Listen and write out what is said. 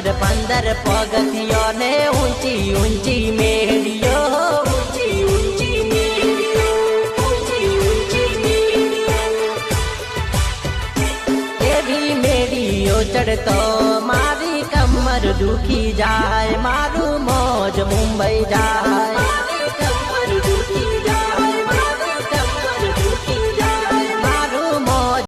15 પગથિયો ને ઊંચી ઊંચી મેળીઓ, ઊંચી ઊંચી મેળીઓ, ઊંચી ઊંચી મેળીઓ. એવી મેળીઓ ચડતો મારી કમર દુખી જાય, મારું મોજ મુંબઈ જાય.